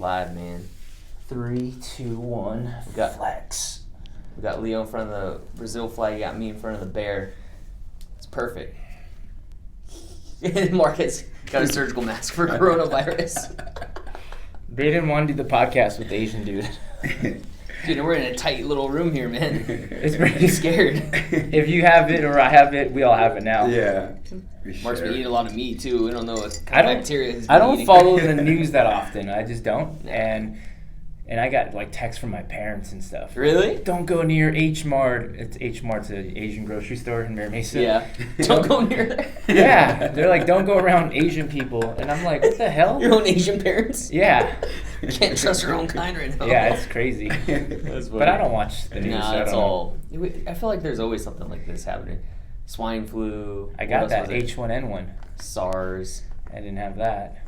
Live, man. 3, 2, 1. We got flex. We got Leo in front of the Brazil flag. You got me in front of the bear. It's perfect. And Mark has got a surgical mask for coronavirus. They didn't want to do the podcast with the Asian dude. Dude, we're in a tight little room here, man. It's pretty scared. If you have it or I have it, we all have it now. Yeah. Mark's been eating a lot of meat too. We don't know what kind of bacteria he's been I don't eating. follow the news that often. I just don't. And I got like texts from my parents and stuff. Really? Don't go near H Mart. It's H Mart's an Asian grocery store in Mira Mesa. Yeah. Don't go near there. Yeah. They're like, don't go around Asian people. And I'm like, what the hell? Your own Asian parents? Yeah. You can't trust your own kind right now. Yeah, it's crazy. But I don't watch the news. Nah, at it's all. I feel like there's always something like this happening. Swine flu. I got that H1N1. SARS. I didn't have that.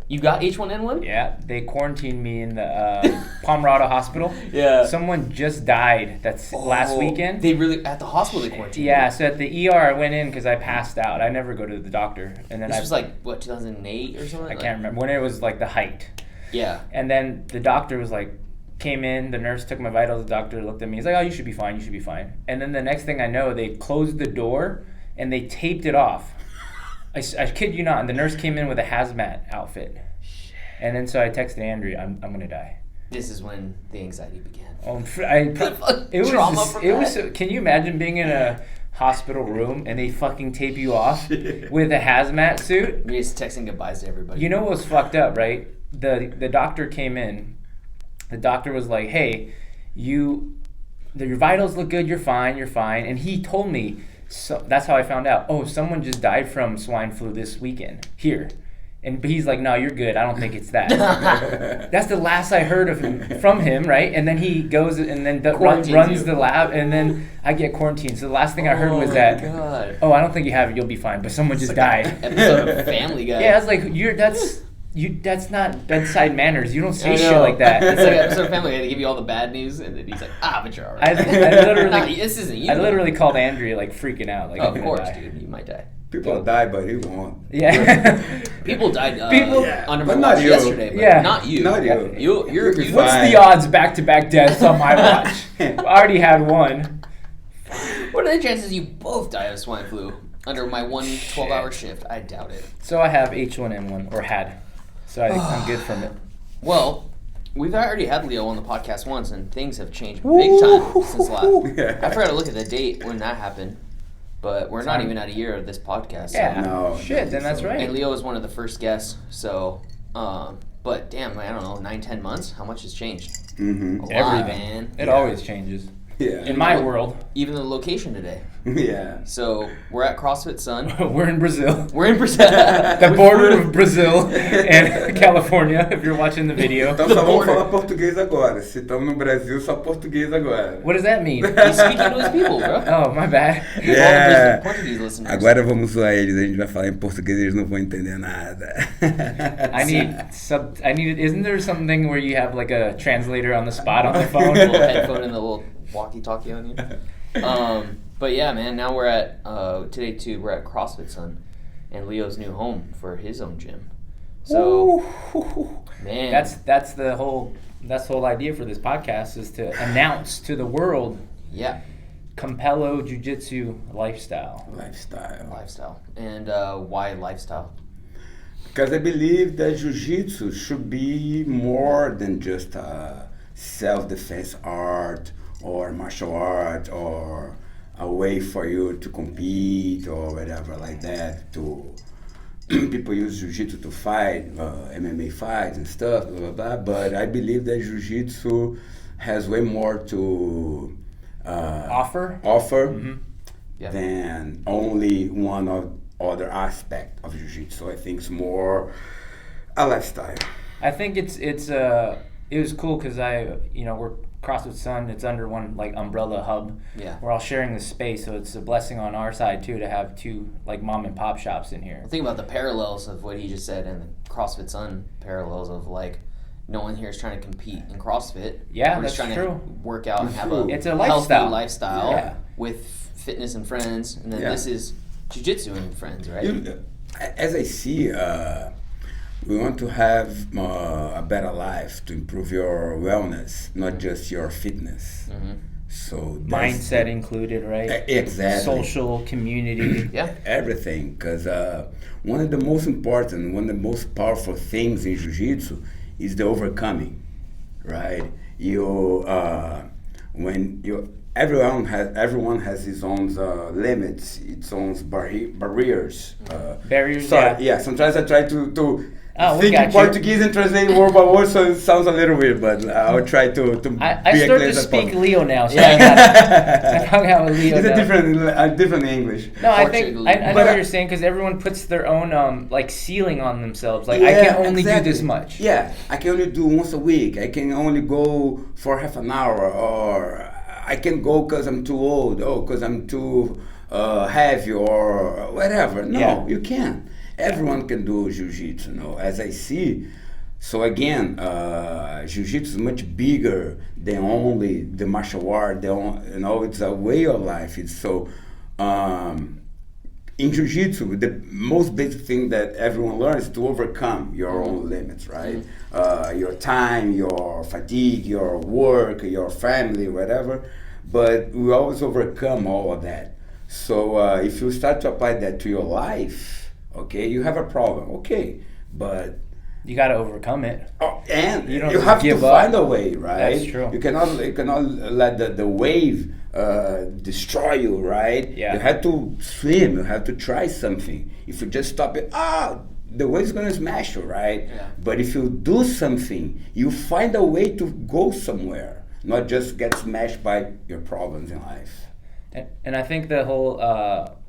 You got H1N1? Yeah, they quarantined me in the Pomerado Hospital. Yeah. Someone just died. That's last weekend. They really at the hospital they quarantined. Yeah, so at the ER I went in because I passed out. I never go to the doctor, and then this was like what 2008 or something. I can't remember when it was like the height. Yeah. And then the doctor was like, came in. The nurse took my vitals. The doctor looked at me. He's like, "Oh, you should be fine. You should be fine." And then the next thing I know, they closed the door and they taped it off. I kid you not. And the nurse came in with a hazmat outfit. And then so I texted Andrea, I'm gonna die. This is when the anxiety began. It was. Can you imagine being in a hospital room and they fucking tape you off with a hazmat suit? You're just texting goodbyes to everybody. You know what was fucked up, right? The doctor came in. The doctor was like, "Hey, your vitals look good. You're fine. And he told me. So that's how I found out. Oh, someone just died from swine flu this weekend here. But he's like, "No, you're good. I don't think it's that." That's the last I heard from him, right? And then he goes and then runs the lab, and then I get quarantined. So the last thing I heard was that, God. "Oh, I don't think you have it. You'll be fine." But someone just died. Episode of Family Guy. Yeah, I was like, that's not bedside manners. You don't say shit like that. It's like an episode of Family Guy. They give you all the bad news, and then he's like, but you're all right. This isn't you. I literally called Andrea like freaking out. Like, of course, dude. You might die. People die, but he won't. Yeah. People died under my but not watch you. yesterday, but Yeah. not you. Not you. You're What's the odds back-to-back deaths on my watch? I already had one. What are the chances you both die of swine flu under my 12-hour shift? I doubt it. So I have H1N1, or had. So I think I'm good from it. Well, we've already had Leo on the podcast once, and things have changed big time since last. I forgot to look at the date when that happened, but we're not even at a year of this podcast. So. Yeah. No, Shit, then that's right. And Leo was one of the first guests, so, but damn, I don't know, 9-10 months? How much has changed? Mm-hmm. A lot, Everything. man. It always changes. Yeah. In my world. Even the location today. Yeah. So, we're at CrossFit Sun. We're in Brazil. We're in Brazil. The border of Brazil and California, if you're watching the video. Então só vamos falar português agora. Se estamos no Brasil, só português agora. What does that mean? He's speaking to his people, bro. Oh, my bad. Yeah. Portuguese listeners. Agora vamos zoar eles, a gente vai falar em português e eles não vão entender nada. Isn't there something where you have like a translator on the spot on the phone? A little headphone and the little walkie-talkie on you. But yeah, man, now we're at, today too, we're at CrossFit Sun and Leo's new home for his own gym. So, man. That's the whole idea for this podcast is to announce to the world. Yeah. Campello Jiu-Jitsu lifestyle. Lifestyle. And why lifestyle? Because I believe that Jiu-Jitsu should be more than just a self-defense art or martial art or a way for you to compete or whatever like that. People use Jiu-Jitsu to fight, MMA fights and stuff, blah, blah, blah. But I believe that Jiu-Jitsu has way more to offer mm-hmm. Than only one of other aspect of Jiu-Jitsu. I think it's more a lifestyle. I think it was cool because we're CrossFit Sun. It's under one like umbrella hub. Yeah. We're all sharing the space, so it's a blessing on our side too to have two like mom and pop shops in here. Think about the parallels of what he just said and the CrossFit Sun parallels of like no one here is trying to compete in CrossFit. Yeah, we're that's just trying true. to work out and have a it's a healthy lifestyle. lifestyle with fitness and friends, and then this is jiu-jitsu and friends, right? As I see, We want to have a better life to improve your wellness, not just your fitness. So Mindset included, right? Exactly. Social, community. Yeah. Everything, because one of the most important, one of the most powerful things in Jiu-Jitsu is the overcoming, right? Everyone has his own limits, its own barriers. Barriers, Sorry, yeah. Sometimes I try to Oh, we think got in you. Portuguese and translate word by word, so it sounds a little weird, but I'll try to be I as start clear to as speak possible. Leo now, so Yeah. I hung out with Leo It's now. a different English. No, I think Portuguese. I know But, what you're saying, because everyone puts their own like ceiling on themselves. Like, I Yeah, can only exactly. do this much. Yeah, I can only do once a week. I can only go for half an hour, or I can go because I'm too old, because I'm too heavy, or whatever. No, Yeah. you can't. Everyone can do jiu-jitsu, as I see. So again, jiu-jitsu is much bigger than only the martial art. It's a way of life. It's so. In jiu-jitsu, the most basic thing that everyone learns is to overcome your own limits, right? Your time, your fatigue, your work, your family, whatever. But we always overcome all of that. So if you start to apply that to your life, okay, you have a problem, okay, but You got to overcome it. and You don't you have to give up. find a way, right? That's true. You cannot let the wave destroy you, right? Yeah. You have to swim. You have to try something. If you just stop it, the wave's gonna smash you, right? Yeah. But if you do something, you find a way to go somewhere, not just get smashed by your problems in life. And I think the whole,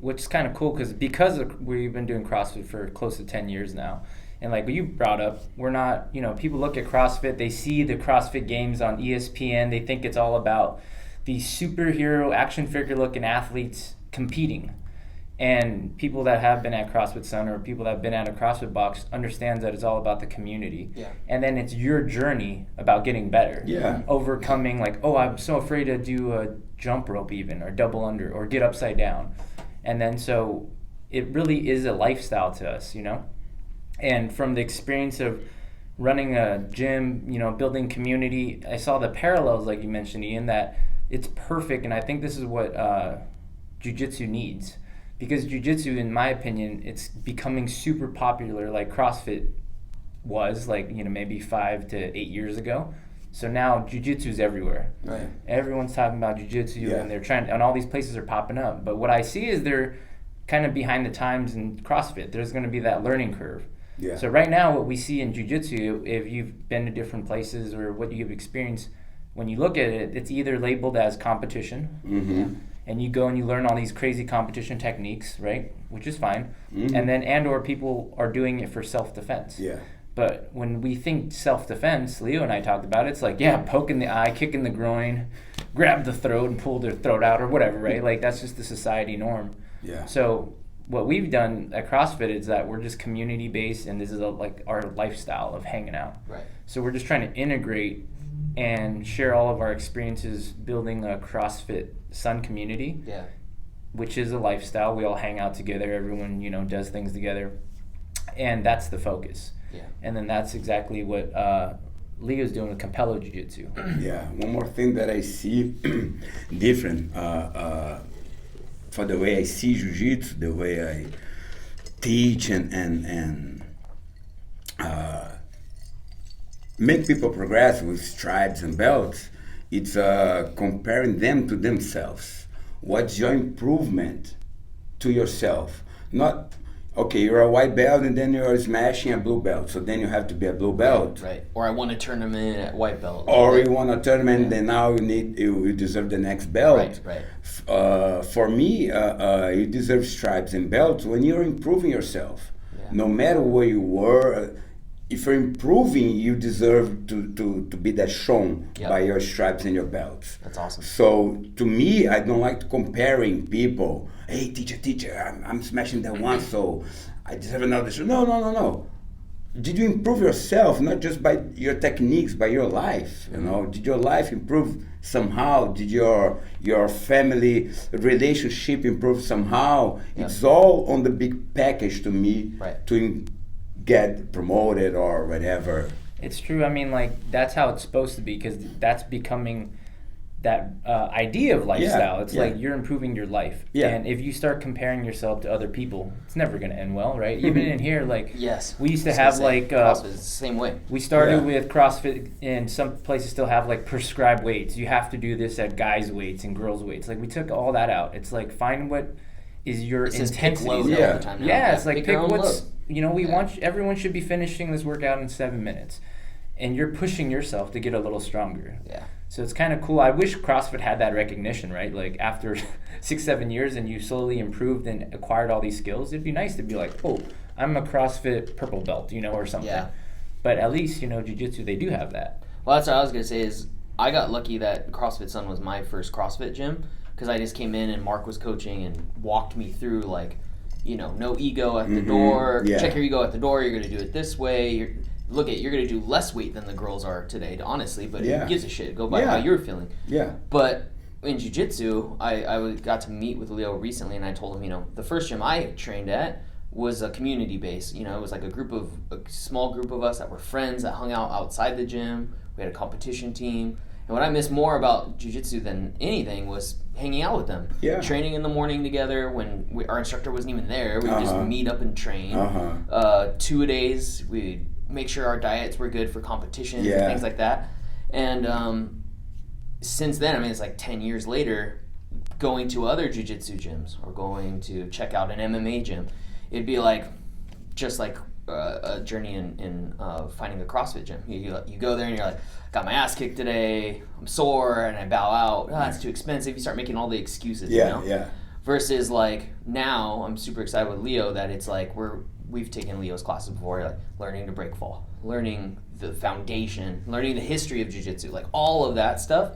which is kind of cool, because we've been doing CrossFit for close to 10 years now. And like you brought up, we're not, people look at CrossFit, they see the CrossFit Games on ESPN, they think it's all about these superhero action figure looking athletes competing. And people that have been at CrossFit Sun or people that have been at a CrossFit box understands that it's all about the community. Yeah. And then it's your journey about getting better. Yeah. Overcoming, like, I'm so afraid to do a jump rope even, or double under, or get upside down. And then so it really is a lifestyle to us, And from the experience of running a gym, building community, I saw the parallels, like you mentioned, Ian, that it's perfect. And I think this is what Jiu-Jitsu needs. Because Jiu-Jitsu, in my opinion, it's becoming super popular like CrossFit was, like, maybe 5 to 8 years ago. So now Jiu-Jitsu is everywhere. Right. Everyone's talking about Jiu-Jitsu, Yeah. and they're trying, and all these places are popping up. But what I see is they're kind of behind the times in CrossFit. There's going to be that learning curve. Yeah. So right now, what we see in Jiu-Jitsu, if you've been to different places or what you've experienced, when you look at it, it's either labeled as competition, Mm-hmm. and you go and you learn all these crazy competition techniques, right? Which is fine. Mm-hmm. And then, or people are doing it for self-defense. Yeah. But when we think self-defense, Leo and I talked about it, it's like, poking the eye, kicking the groin, grab the throat and pull their throat out or whatever, right? Like, that's just the society norm. Yeah. So what we've done at CrossFit is that we're just community-based, and this is like our lifestyle of hanging out. Right. So we're just trying to integrate and share all of our experiences building a CrossFit Sun community, Yeah. which is a lifestyle. We all hang out together. Everyone, does things together. And that's the focus. Yeah. And then that's exactly what Leo's doing with Campello Jiu-Jitsu. Yeah, one more thing that I see different for the way I see Jiu-Jitsu, the way I teach and make people progress with stripes and belts, it's comparing them to themselves. What's your improvement to yourself? Not, okay, you're a white belt and then you're smashing a blue belt, so then you have to be a blue belt. Right. Or I won a tournament at white belt. Or you won a tournament, then now you deserve the next belt. Right. For me, you deserve stripes and belts when you're improving yourself. Yeah. No matter where you were, if you're improving, you deserve to be that shown Yep. by your stripes and your belts. That's awesome. So to me, I don't like comparing people. Hey, teacher, I'm smashing that one, so I deserve another. No. Did you improve yourself, not just by your techniques, by your life? Did your life improve somehow? Did your family relationship improve somehow? Yeah. It's all on the big package to me Right. to get promoted or whatever. It's true. I mean, like, that's how it's supposed to be, because that's becoming that idea of lifestyle. It's like you're improving your life. Yeah. And if you start comparing yourself to other people, it's never going to end well, right? Even in here, like, Yes. we used to have, like... CrossFit is the same way. We started with CrossFit, and some places still have, like, prescribed weights. You have to do this at guys' weights and girls' weights. Like, we took all that out. It's like, find what is your intensity. Load all the time now. Yeah, it's like, pick what's... load. You know, we want... Everyone should be finishing this workout in 7 minutes. And you're pushing yourself to get a little stronger. Yeah. So it's kind of cool. I wish CrossFit had that recognition, right? Like, after 6-7 years and you slowly improved and acquired all these skills, it'd be nice to be like, oh, I'm a CrossFit purple belt, you know, or something. Yeah. But at least, you know, Jiu-Jitsu, they do have that. Well, that's what I was going to say is I got lucky that CrossFit Sun was my first CrossFit gym, because I just came in and Mark was coaching and walked me through, like, you know, no ego at the door. Yeah. Check your ego at the door. You're going to do it this way. You're going to do less weight than the girls are today, honestly, but who gives a shit? Go by how you're feeling. Yeah. But in jiu-jitsu, I got to meet with Leo recently, and I told him, you know, the first gym I trained at was a community base. You know, it was like a small group of us that were friends that hung out outside the gym. We had a competition team. And what I miss more about jiu-jitsu than anything was hanging out with them. Yeah. Training in the morning together when our instructor wasn't even there. We would just meet up and train. 2-a-days, we'd make sure our diets were good for competitions and things like that. And since then, I mean, it's like 10 years later, going to other jiu-jitsu gyms or going to check out an MMA gym, it'd be like just like a journey in finding a CrossFit gym. You go there and you're like, got my ass kicked today, I'm sore, and I bow out. Oh, it's too expensive. You start making all the excuses, you know? Yeah. Versus like now, I'm super excited with Leo that it's like we've taken Leo's classes before, like learning to break fall, learning the foundation, learning the history of jiu-jitsu, like all of that stuff,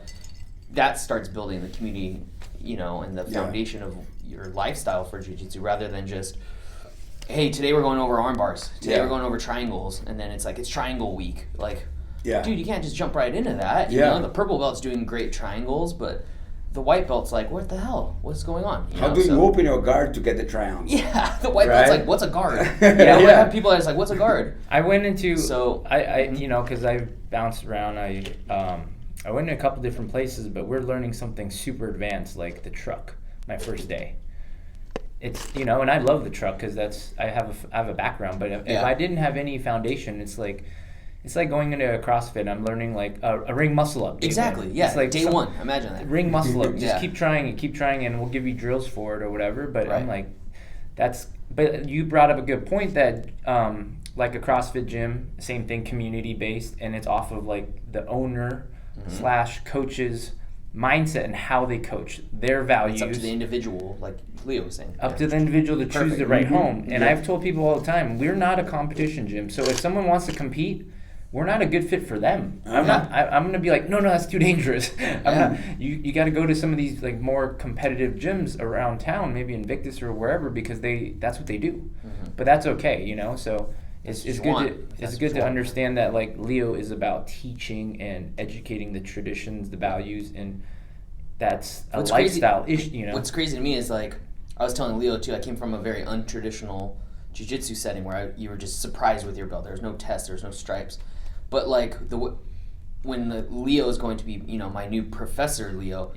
that starts building the community, you know, and the foundation of your lifestyle for jiu-jitsu, rather than just, hey, today we're going over arm bars, today we're going over triangles, and then it's like, it's triangle week. Like, dude, you can't just jump right into that. You know, the purple belt's doing great triangles, but the white belt's like, what the hell? What's going on? How do you open your guard to get the triangle? Yeah, the white belt's like, what's a guard? You know, I have people that's like, what's a guard? I went into, I you know, because I bounced around, I went to a couple different places, but we're learning something super advanced, like the truck, my first day. It's, you know, and I love the truck because I have a background, but if I didn't have any foundation, it's like going into a CrossFit. I'm learning like a ring muscle up. Exactly. Yeah. It's like day one. Imagine that. Ring muscle up. Just keep trying, and we'll give you drills for it or whatever. But I'm like, but you brought up a good point that like a CrossFit gym, same thing, community based, and it's off of like the owner / coach's mindset and how they coach, their values. It's up to the individual, like Leo was saying. Up to the individual to choose the right home. And I've told people all the time, we're not a competition gym. So if someone wants to compete, we're not a good fit for them. I'm going to be like, no, that's too dangerous. You got to go to some of these like more competitive gyms around town, maybe Invictus or wherever, because that's what they do. But that's okay, you know. So it's good to understand that like Leo is about teaching and educating the traditions, the values, and that's a lifestyle issue, you know. What's crazy to me is like, I was telling Leo too, I came from a very untraditional jiu-jitsu setting where you were just surprised with your belt. There was no test, there was no stripes. But like when the Leo is going to be, you know, my new professor Leo,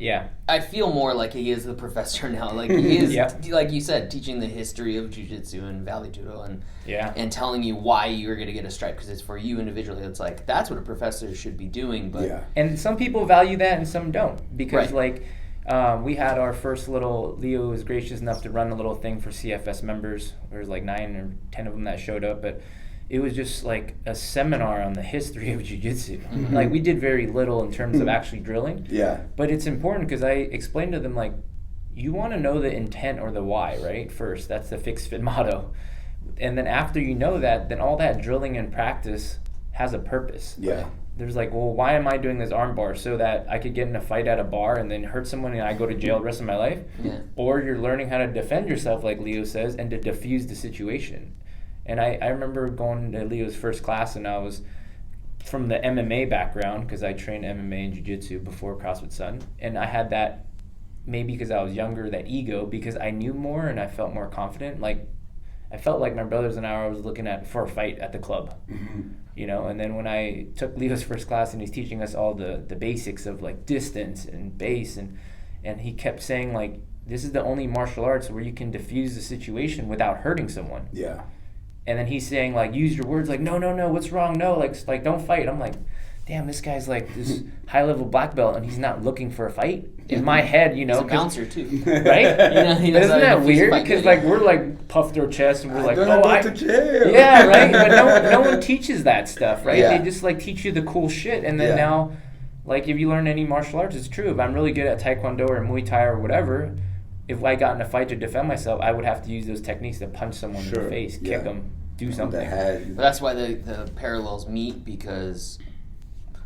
I feel more like he is the professor now. Like he is, like you said, teaching the history of jiu-jitsu and Vale Tudo and telling you why you're going to get a stripe, because it's for you individually. It's like, that's what a professor should be doing. But and some people value that and some don't, because like we had our first little, Leo was gracious enough to run a little thing for CFS members. There was like 9 or 10 of them that showed up, but it was just like a seminar on the history of jiu-jitsu. Like we did very little in terms of actually drilling. But it's important because I explained to them, like, you want to know the intent or the why, right? First, that's the FixFit motto. And then after you know that, then all that drilling and practice has a purpose. There's like, well, why am I doing this arm bar? So that I could get in a fight at a bar and then hurt someone and I go to jail the rest of my life? Or you're learning how to defend yourself, like Leo says, and to diffuse the situation. And I remember going to Leo's first class, and I was from the MMA background because I trained MMA and Jiu-Jitsu before CrossFit Sun. And I had that, maybe because I was younger, that ego, because I knew more and I felt more confident. Like, I felt like my brothers and I was looking at for a fight at the club. You know, and then when I took Leo's first class and he's teaching us all the basics of like distance and base, and he kept saying like, this is the only martial arts where you can diffuse the situation without hurting someone. Yeah. And then he's saying like, use your words, like, no, what's wrong? No, like don't fight. I'm like, damn, this guy's like this high level black belt and he's not looking for a fight. In my head, you know, he's a bouncer too, right? You know, he but knows isn't how to that defuse a weird? fight. Because like we're like puffed our chest and we're like, oh, I go to jail. Yeah, right. But no one teaches that stuff, right? Yeah. They just like teach you the cool shit, and then now, like if you learn any martial arts, it's true. If I'm really good at Taekwondo or Muay Thai or whatever, if I got in a fight to defend myself, I would have to use those techniques to punch someone in the face, kick them, do something. But that's why the parallels meet,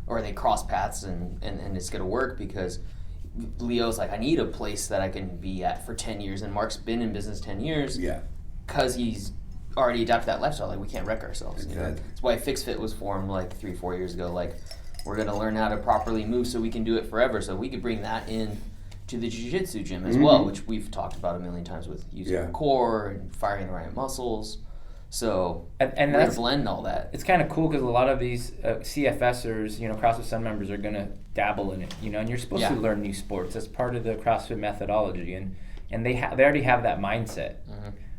or they cross paths, and it's going to work because Leo's like, I need a place that I can be at for 10 years, and Mark's been in business 10 years because he's already adapted that lifestyle. Like, we can't wreck ourselves. Exactly. You know? That's why FixFit was formed like 3-4 years ago. Like, we're going to learn how to properly move so we can do it forever. So we could bring that in to the Jiu-Jitsu gym as well, which we've talked about a million times with using the core and firing the right muscles. So and we're that's gonna blend all that. It's kind of cool because a lot of these CFSers, you know, CrossFit Sun members are gonna dabble in it, you know, and you're supposed to learn new sports. That's part of the CrossFit methodology, and they already have that mindset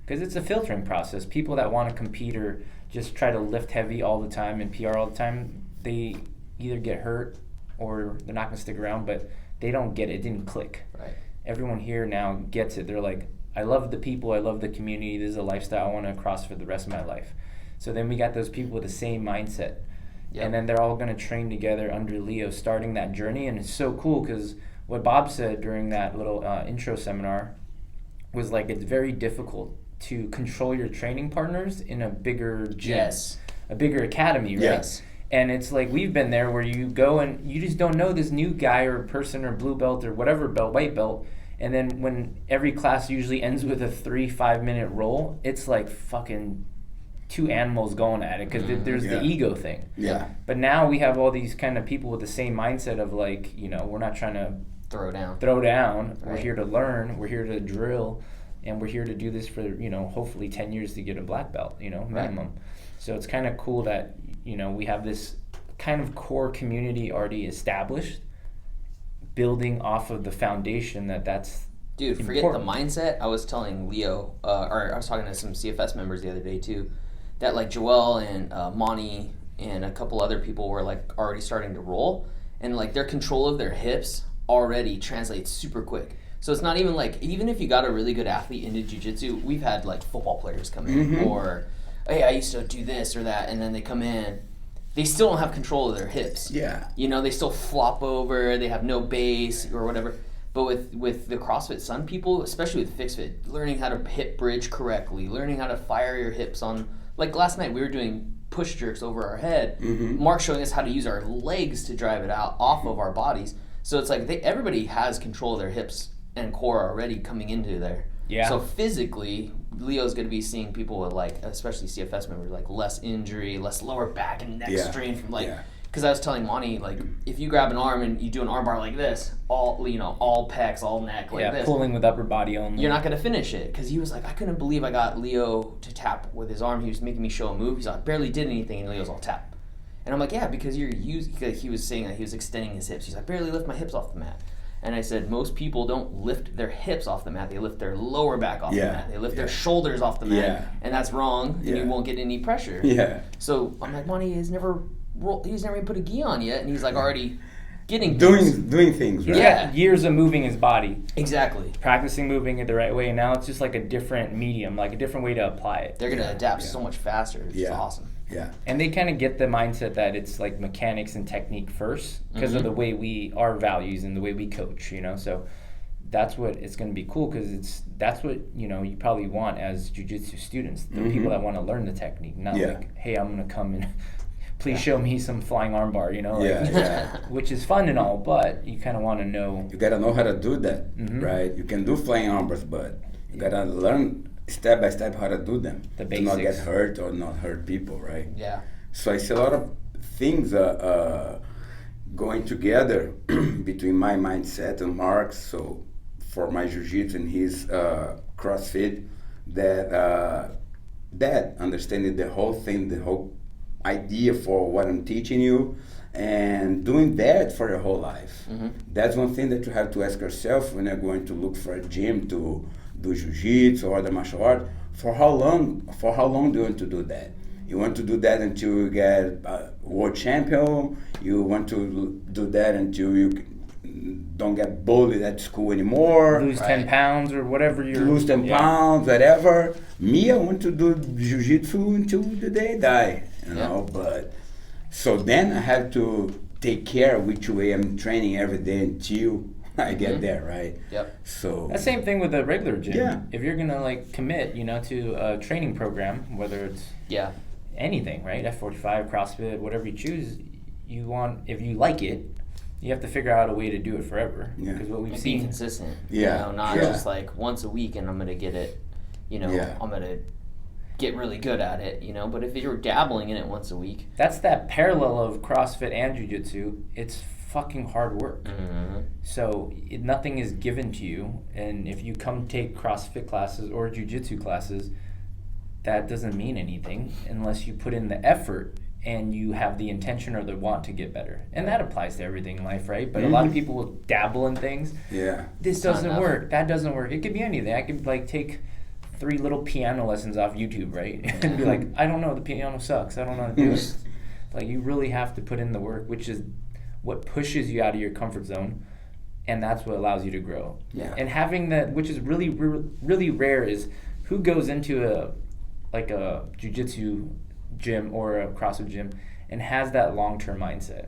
because it's a filtering process. People that want to compete or just try to lift heavy all the time and PR all the time, they either get hurt or they're not gonna stick around, but they don't get it. It didn't click. Right. Everyone here now gets it. They're like, I love the people, I love the community, this is a lifestyle I want to cross for the rest of my life. So then we got those people with the same mindset. Yep. And then they're all going to train together under Leo, starting that journey. And it's so cool because what Bob said during that little intro seminar was like, it's very difficult to control your training partners in a bigger gym, a bigger academy, right? Yes. And it's like, we've been there where you go and you just don't know this new guy or person or blue belt or whatever belt, white belt. And then when every class usually ends with a 3-5 minute roll, it's like fucking two animals going at it because there's the ego thing. Yeah. But now we have all these kind of people with the same mindset of like, you know, we're not trying to throw down. Right. We're here to learn. We're here to drill. And we're here to do this for, you know, hopefully 10 years to get a black belt, you know, minimum. Right. So it's kind of cool that, you know, we have this kind of core community already established, building off of the foundation that's Dude, forget important. The mindset. I was telling Leo, or I was talking to some CFS members the other day too, that like Joel and Monty and a couple other people were like already starting to roll, and like their control of their hips already translates super quick. So it's not even like, even if you got a really good athlete into jiu-jitsu, we've had like football players come in, or hey, I used to do this or that, and then they come in, they still don't have control of their hips. Yeah. You know, they still flop over, they have no base or whatever. But with the CrossFit Sun people, especially with FixFit, learning how to hip bridge correctly, learning how to fire your hips on, like last night we were doing push jerks over our head. Mark showing us how to use our legs to drive it out off of our bodies. So it's like everybody has control of their hips and core already coming into there. Yeah. So physically, Leo's going to be seeing people with like, especially CFS members, like less injury, less lower back and neck strain from like, because I was telling Monty, like, if you grab an arm and you do an arm bar like this, all pecs, all neck like this. Pulling with upper body only. You're not going to finish it. Because he was like, I couldn't believe I got Leo to tap with his arm. He was making me show a move. He's like, I barely did anything, and Leo's all tap. And I'm like, yeah, because he was saying that he was extending his hips. He's like, barely lift my hips off the mat. And I said, most people don't lift their hips off the mat. They lift their lower back off the mat. They lift their shoulders off the mat. And that's wrong, and you won't get any pressure. So I'm like, Monty he's never even put a gi on yet, and he's like already getting doing things, right? Yeah, years of moving his body. Exactly. Practicing moving it the right way, and now it's just like a different medium, like a different way to apply it. They're going to adapt so much faster. It's awesome. Yeah. And they kind of get the mindset that it's like mechanics and technique first because of the way our values and the way we coach, you know. So that's what it's going to be cool because that's what, you know, you probably want as jiu-jitsu students, the people that want to learn the technique, not like, hey, I'm going to come and please show me some flying armbar, you know, like, which is fun and all, but you kind of want to know. You got to know how to do that, right? You can do flying armbars, but you got to learn step by step how to do them. The basics. To not get hurt or not hurt people, right? Yeah. So I see a lot of things going together between my mindset and Mark's. So for my jiu-jitsu and his CrossFit, that that, understanding the whole thing, the whole idea for what I'm teaching you, and doing that for your whole life. That's one thing that you have to ask yourself when you're going to look for a gym to do jiu-jitsu or the martial art. For how long do you want to do that? You want to do that until you get world champion? You want to do that until you don't get bullied at school anymore? Lose 10 pounds or whatever you're... Lose 10 pounds, whatever. Me, I want to do jiu-jitsu until the day I die, you know, but... So then I have to take care of which way I'm training every day until I get there, right? Yep. So... The same thing with a regular gym. Yeah. If you're going to, like, commit, you know, to a training program, whether it's... anything, right? F45, CrossFit, whatever you choose, you want, if you like it, you have to figure out a way to do it forever. Because what we've seen... Be consistent. Yeah. You know, not just like once a week and I'm going to get it, you know, I'm going to get really good at it, you know, but if you're dabbling in it once a week... That's that parallel of CrossFit and Jiu-Jitsu. It's fucking hard work. So nothing is given to you, and if you come take CrossFit classes or Jiu-Jitsu classes, that doesn't mean anything unless you put in the effort and you have the intention or the want to get better. And that applies to everything in life, right? But a lot of people will dabble in things. This doesn't work. That doesn't work. It could be anything. I could like take 3 little piano lessons off YouTube, right? And be like, I don't know, the piano sucks. I don't know how to do it. Like, you really have to put in the work, which is what pushes you out of your comfort zone. And that's what allows you to grow. And having that, which is really, really rare, is who goes into a jiu-jitsu gym or a CrossFit gym and has that long-term mindset.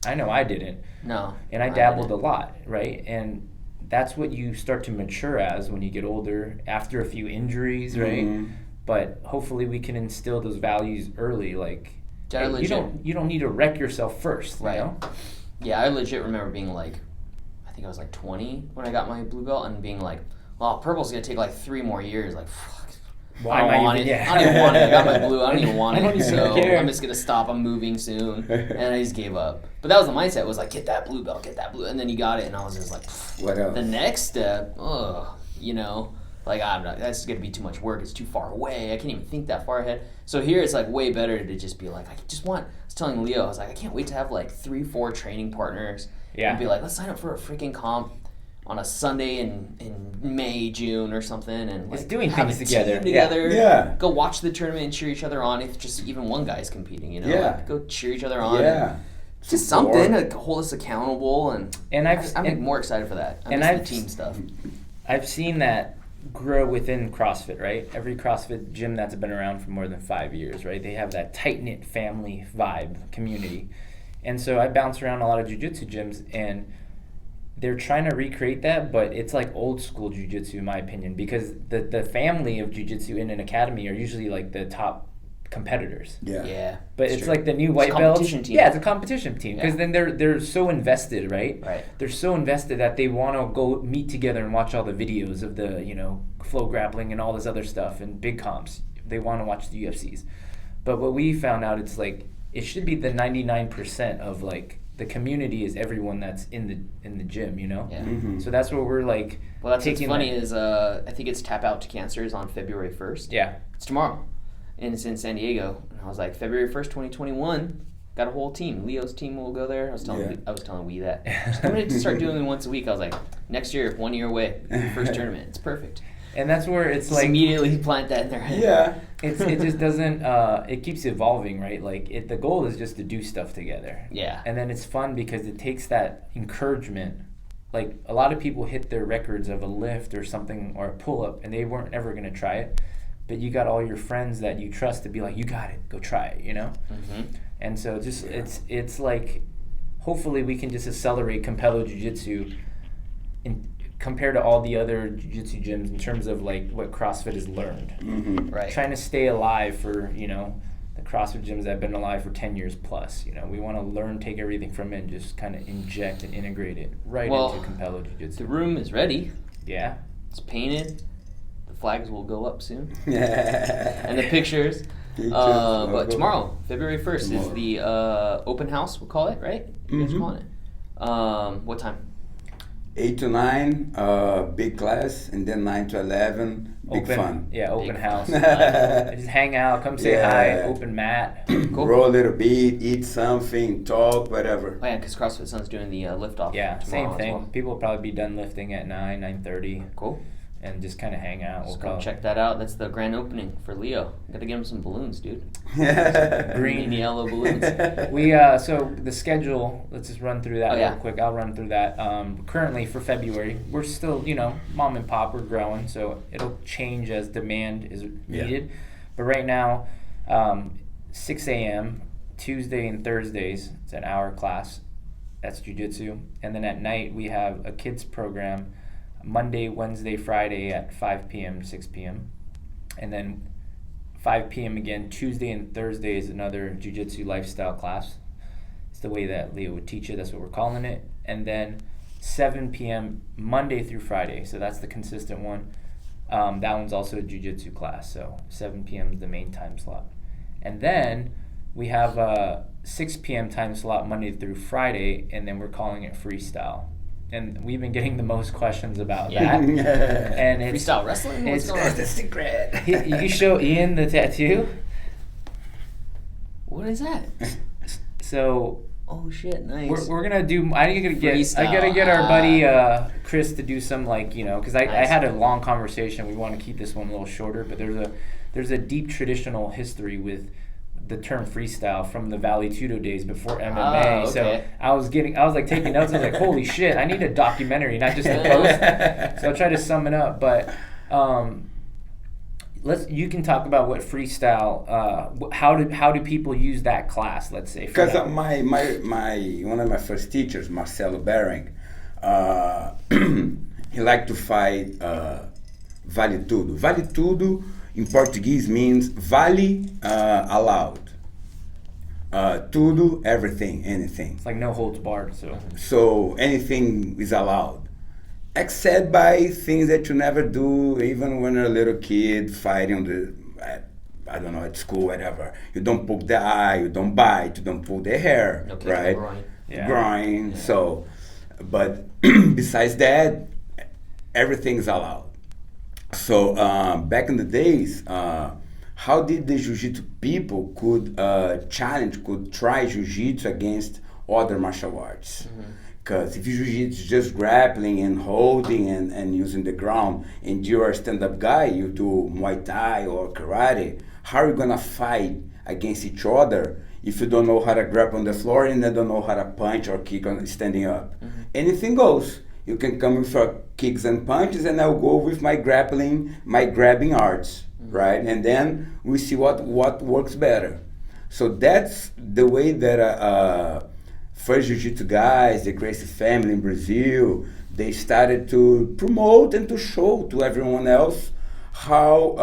I know I didn't. No. And I dabbled a lot, right? And that's what you start to mature as when you get older, after a few injuries, right? But hopefully we can instill those values early, like, hey, you don't need to wreck yourself first, you know? Yeah, I legit remember being like, I think I was like 20 when I got my blue belt, and being like, well, purple's gonna take like 3 more years, like, Why I don't want it. I don't even want it. I got my blue. I don't even want it. So care. I'm just gonna stop. I'm moving soon, and I just gave up. But that was the mindset. Was like, get that blue belt, get that blue, and then you got it, and I was just like, what else? The next step, you know, like I'm not. That's gonna be too much work. It's too far away. I can't even think that far ahead. So here it's like way better to just be like, I just want. I was telling Leo, I was like, I can't wait to have like 3-4 training partners. And be like, let's sign up for a freaking comp on a Sunday in May, June or something, and like, just doing have things a together. Team together. Yeah. Go watch the tournament and cheer each other on. If just even one guy's competing, you know, like, go cheer each other on. Just something to hold us accountable, and I'm more excited for that. I miss the team stuff. I've seen that grow within CrossFit, right? Every CrossFit gym that's been around for more than 5 years, right? They have that tight-knit family vibe, community. And so I bounce around a lot of jiu-jitsu gyms, and they're trying to recreate that, but it's like old school jiu-jitsu in my opinion, because the family of jiu-jitsu in an academy are usually like the top competitors. But it's like the new white belts. Team. Yeah, it's a competition team, because then they're so invested, right? They're so invested that they want to go meet together and watch all the videos of the, you know, flow grappling and all this other stuff and big comps. They want to watch the UFCs. But what we found out, it's like it should be the 99% of like the community is everyone that's in the gym, you know? So that's what we're like. Well, that's what's funny is I think it's Tap Out to Cancer is on February 1st. It's tomorrow. And it's in San Diego. And I was like, February 1st, 2021, got a whole team. Leo's team will go there. I was telling we that. I'm going to start doing it once a week. I was like, next year, 1 year away, first tournament. It's perfect. And that's where it's just like immediately plant that in their head. It just doesn't. It keeps evolving, right? Like the goal is just to do stuff together. And then it's fun because it takes that encouragement. Like a lot of people hit their records of a lift or something or a pull up, and they weren't ever going to try it. But you got all your friends that you trust to be like, you got it, go try it, you know. And so just it's like, hopefully we can just accelerate Campello Jiu-Jitsu compared to all the other jiu-jitsu gyms in terms of like what CrossFit has learned. Trying to stay alive for, you know, the CrossFit gyms that have been alive for 10 years plus. You know, we want to learn, take everything from it and just kind of inject and integrate it into Campello Jiu-Jitsu. The room is ready. It's painted. The flags will go up soon. And the pictures. But tomorrow, February 1st, is the open house, we'll call it, right? You guys calling it? What time? 8 to 9, big class, and then 9 to 11, big fun. Yeah, open Big house. fun. Just hang out, come say hi, open mat. Cool. Roll a little bit, eat something, talk, whatever. Oh yeah, because CrossFit Sun's doing the lift off. Yeah, same tomorrow thing. as well. People will probably be done lifting at 9:30, Cool. and just kind of hang out. Just come check that out. That's the grand opening for Leo. Gotta get him some balloons, dude. Green and yellow balloons. We so the schedule. Let's just run through that real quick. I'll run through that. Currently for February, we're still mom and pop. We're growing, so it'll change as demand is needed. But right now, 6 a.m. Tuesday and Thursdays. It's an hour class. That's Jiu-Jitsu, and then at night we have a kids program. Monday, Wednesday, Friday at 5 p.m. 6 p.m. And then 5 p.m. again, Tuesday and Thursday is another Jiu-Jitsu lifestyle class. It's the way that Leo would teach it. That's what we're calling it. And then 7 p.m. Monday through Friday. So that's the consistent one. That one's also a Jiu-Jitsu class. So 7 p.m. is the main time slot. And then we have a 6 p.m. time slot Monday through Friday, and then we're calling it freestyle. And we've been getting the most questions about that. And it's Freestyle wrestling? What's going That's on? the secret. You show Ian the tattoo. What is that? So Oh shit! Nice. we're gonna do. I gotta Freestyle. get our buddy Chris to do some because I Nice. had a long conversation. We want to keep this one a little shorter, but there's a deep traditional history with the term freestyle from the Valley Tudo days before MMA. Oh, okay. So I was like taking notes. I was like, holy shit, I need a documentary, not just a post. So I'll try to sum it up. But you can talk about what freestyle. How do people use that class? Let's say Because my one of my first teachers, Marcelo Bering, he liked to fight vale tudo. Vale tudo in Portuguese means vale allowed. Tudo, everything, anything. it's like no holds barred. So anything is allowed, except by things that you never do, even when you're a little kid fighting at school, whatever. You don't poke the eye, you don't bite, you don't pull the hair, No kick right? in the groin. Yeah. Groin. So, but besides that, everything's allowed. So back in the days, how did the Jiu-Jitsu people could try Jiu-Jitsu against other martial arts? Because if Jiu-Jitsu is just grappling and holding and using the ground, and you're a stand-up guy, you do Muay Thai or Karate, how are you gonna fight against each other if you don't know how to grab on the floor and you don't know how to punch or kick on standing up? Anything goes. You can come with kicks and punches, and I'll go with my grabbing arts, right? And then we see what works better. So that's the way that first Jiu-Jitsu guys, the Gracie family in Brazil, they started to promote and to show to everyone else how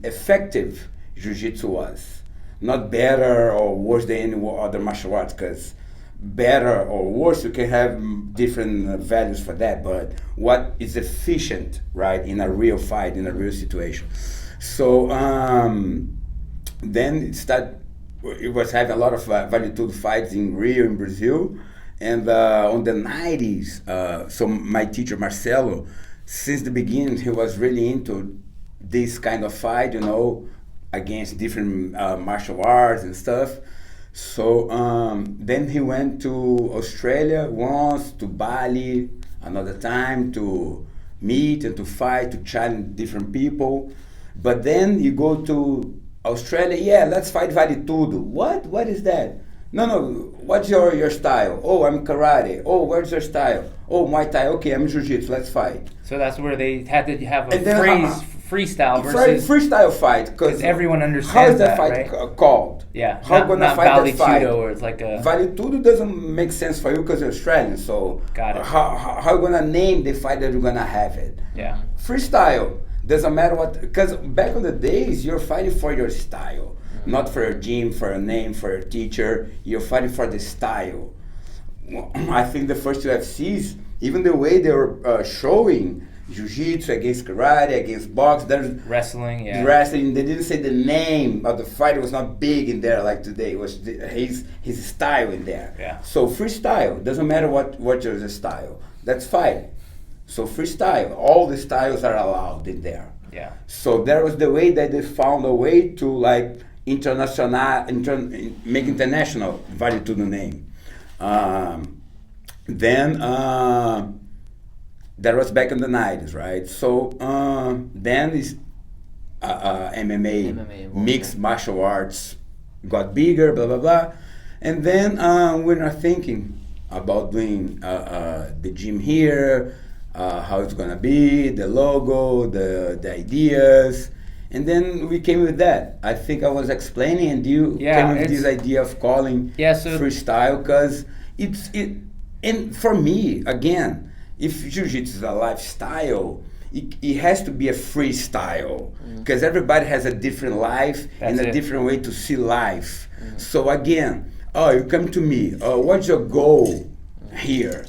effective Jiu-Jitsu was. Not better or worse than any other martial arts, because better or worse, you can have different values for that, but what is efficient, right, in a real fight, in a real situation. So then it was having a lot of Vale Tudo fights in Rio, in Brazil, and on the 90s, so my teacher Marcelo, since the beginning, he was really into this kind of fight, against different martial arts and stuff. So then he went to Australia once, to Bali another time, to meet and to fight, to challenge different people. But then you go to Australia, let's fight Vale Tudo. What is that? No, what's your style? Oh, I'm karate. Oh, where's your style? Oh, Muay Thai. Okay, I'm Jiu-Jitsu, let's fight. So that's where they had to have a And then, freestyle versus freestyle fight, because everyone how understands is that fight right? called? Yeah, How not, gonna not fight Vale that fight? Tudo, or it's like a Vale Tudo doesn't make sense for you because you're Australian. So Got it. How you gonna name the fight that you're gonna have it? yeah. Freestyle doesn't matter what, because back in the days you're fighting for your style, not for your gym, for your name, for your teacher. You're fighting for the style. I think the first UFCs, even the way they were showing jiu-jitsu against karate, against box. There's Wrestling, yeah. wrestling. They didn't say the name of the fight. It was not big in there like today. It was his style in there. Yeah. So freestyle, doesn't matter what your style. That's fine. So freestyle, all the styles are allowed in there. Yeah. So that was the way that they found a way to like make international value to the name. Then that was back in the 90s, right? So then is MMA mixed martial arts got bigger, blah blah blah, and then we were thinking about doing the gym here, how it's gonna be, the logo, the ideas. And then we came with that. I think I was explaining, and you came with this idea of calling freestyle, because and for me, again, if jiu-jitsu is a lifestyle, it has to be a freestyle, because everybody has a different life and a different way to see life. So again, you come to me, what's your goal here?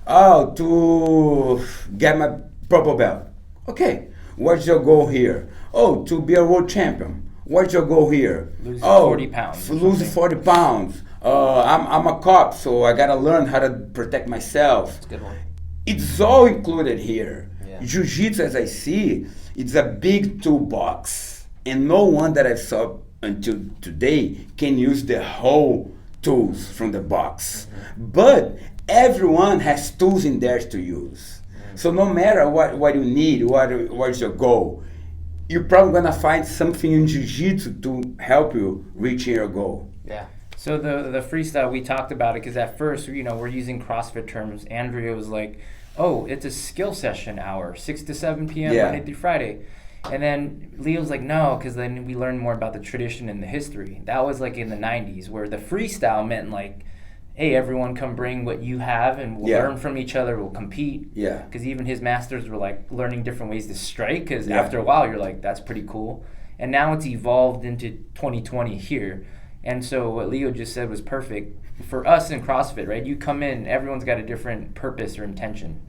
To get my purple belt. Okay, what's your goal here? To be a world champion. What's your goal here? Lose 40 pounds. Lose 40 pounds. I'm a cop, so I gotta learn how to protect myself. That's a good one. It's all included here. Yeah. Jiu-jitsu, as I see, it's a big toolbox, and no one that I saw until today can use the whole tools from the box. But everyone has tools in there to use. So no matter what you need, what's your goal, you're probably gonna find something in jiu-jitsu to help you reach your goal. Yeah. So the freestyle, we talked about it because at first, we're using CrossFit terms. Andrea was like, it's a skill session hour, 6 to 7 p.m. Monday through Friday. And then Leo's like, no, because then we learned more about the tradition and the history. That was like in the 90s, where the freestyle meant like, hey, everyone come bring what you have and we'll learn from each other, we'll compete. Yeah. Because even his masters were like learning different ways to strike, because after a while you're like, that's pretty cool. And now it's evolved into 2020 here. And so what Leo just said was perfect. For us in CrossFit, right, you come in, everyone's got a different purpose or intention.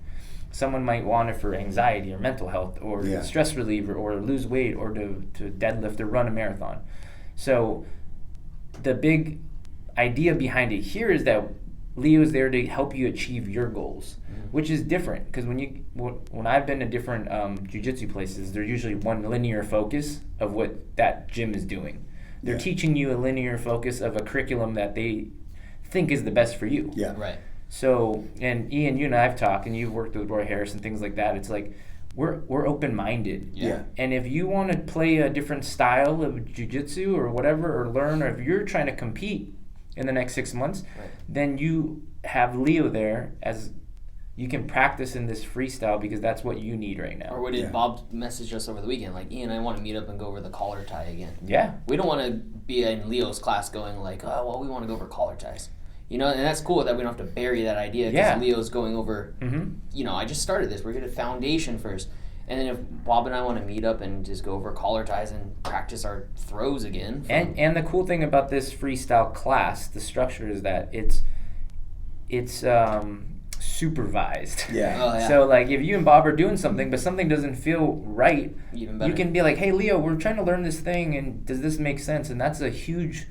Someone might want it for anxiety or mental health or stress reliever or lose weight or to deadlift or run a marathon. So the big idea behind it here is that Leo is there to help you achieve your goals, which is different, because when I've been to different jiu-jitsu places, there's usually one linear focus of what that gym is doing. They're teaching you a linear focus of a curriculum that they think is the best for you. Yeah. Right. So, and Ian, you and I have talked, and you've worked with Roy Harris and things like that. It's like we're open-minded. Yeah. And if you want to play a different style of jiu-jitsu or whatever, or learn, or if you're trying to compete in the next 6 months, then you have Leo there as you can practice in this freestyle, because that's what you need right now. Or what did Bob message us over the weekend? Like, Ian, I want to meet up and go over the collar tie again. Yeah. We don't want to be in Leo's class going like, we want to go over collar ties. And that's cool that we don't have to bury that idea, because Leo's going over, I just started this. We're going to foundation first. And then if Bob and I want to meet up and just go over collar ties and practice our throws again. And the cool thing about this freestyle class, the structure, is that it's supervised. Yeah. Oh, yeah. So like if you and Bob are doing something but something doesn't feel right, Even better. you can be like, hey Leo, we're trying to learn this thing, and does this make sense? And that's huge,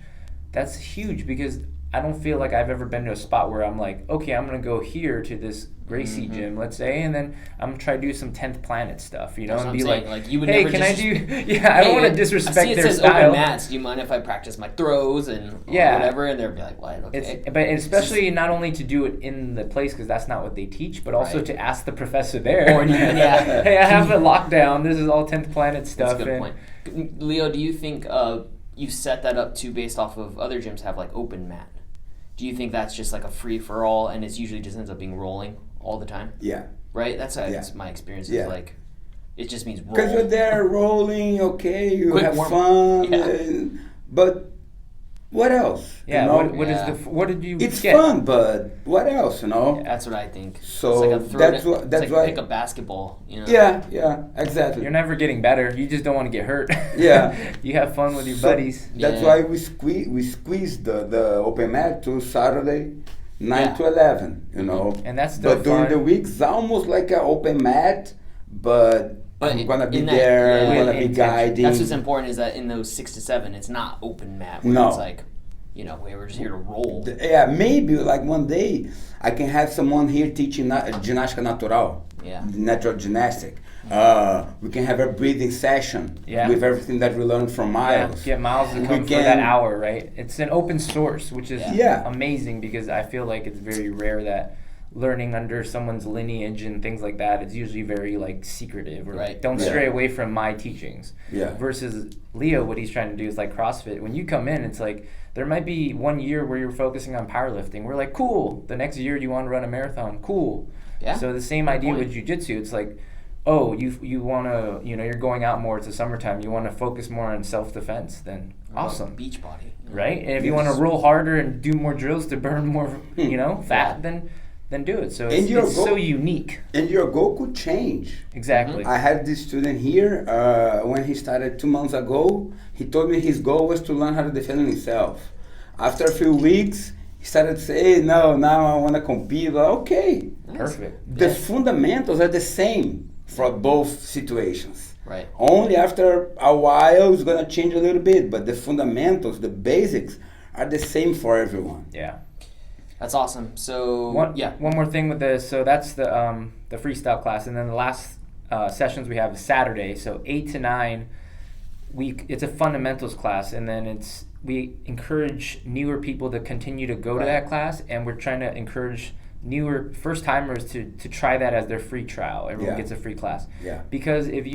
because I don't feel like I've ever been to a spot where I'm like, okay, I'm going to go here to this Gracie gym, let's say, and then I'm going to try to do some 10th Planet stuff, and be like, you would hey, never can I do... I don't want to disrespect I see their says style. Open mats. Do you mind if I practice my throws and whatever? And they'll be like, what? Okay. But especially not only to do it in the place, because that's not what they teach, but also to ask the professor there. Or, hey, I have a lockdown. This is all 10th Planet stuff. That's a good point. Leo, do you think you set that up too based off of other gyms have like open mat? Do you think that's just like a free-for-all, and it's usually just ends up being rolling all the time? Yeah. Right? That's my experience. Is like, it just means roll. Because you're there rolling, okay, you Quick have warm-up. fun, but what else? Yeah, what did you It's get? fun, but what else, That's what I think. So it's like that's why pick a basketball, Yeah, exactly. You're never getting better. You just don't want to get hurt. Yeah. You have fun with your buddies. That's why we squeeze the open mat to Saturday 9 to 11, And that's still But during fun. the week, it's almost like an open mat, but I'm gonna be in that- there. I'm yeah, gonna be guiding. That's what's important, is that in those 6 to 7, it's not open mat where No. it's like, we were just here to roll. Yeah, maybe like one day I can have someone here teaching ginástica natural, Yeah. natural gymnastic. We can have a breathing session Yeah. with everything that we learned from Miles. Get Miles to come for that hour, right? It's an open source, which is amazing, because I feel like it's very rare that learning under someone's lineage and things like that, it's usually very like secretive, or like, don't stray away from my teachings. Yeah. Versus Leo, what he's trying to do is like CrossFit. When you come in, it's like there might be 1 year where you're focusing on powerlifting. We're like, cool. The next year you want to run a marathon, cool. Yeah. So the same idea with jiu-jitsu. It's like, oh, you want to, you're going out more. It's the summertime. You want to focus more on self-defense. Then awesome. Beach body. Right? And if you want to roll harder and do more drills to burn more, fat, then do it. So it's so unique. And your goal could change. Exactly. I had this student here, when he started 2 months ago, he told me his goal was to learn how to defend himself. After a few weeks, he started to say, hey, no, now I want to compete. Well, okay. Perfect. The fundamentals are the same for both situations. Right. Only after a while it's going to change a little bit, but the fundamentals, the basics are the same for everyone. Yeah. That's awesome. So one more thing with this. So that's the freestyle class, and then the last sessions we have is Saturday. So 8 to 9, it's a fundamentals class, and then we encourage newer people to continue to go to that class, and we're trying to encourage newer first timers to try that as their free trial. Everyone gets a free class. Yeah. Because if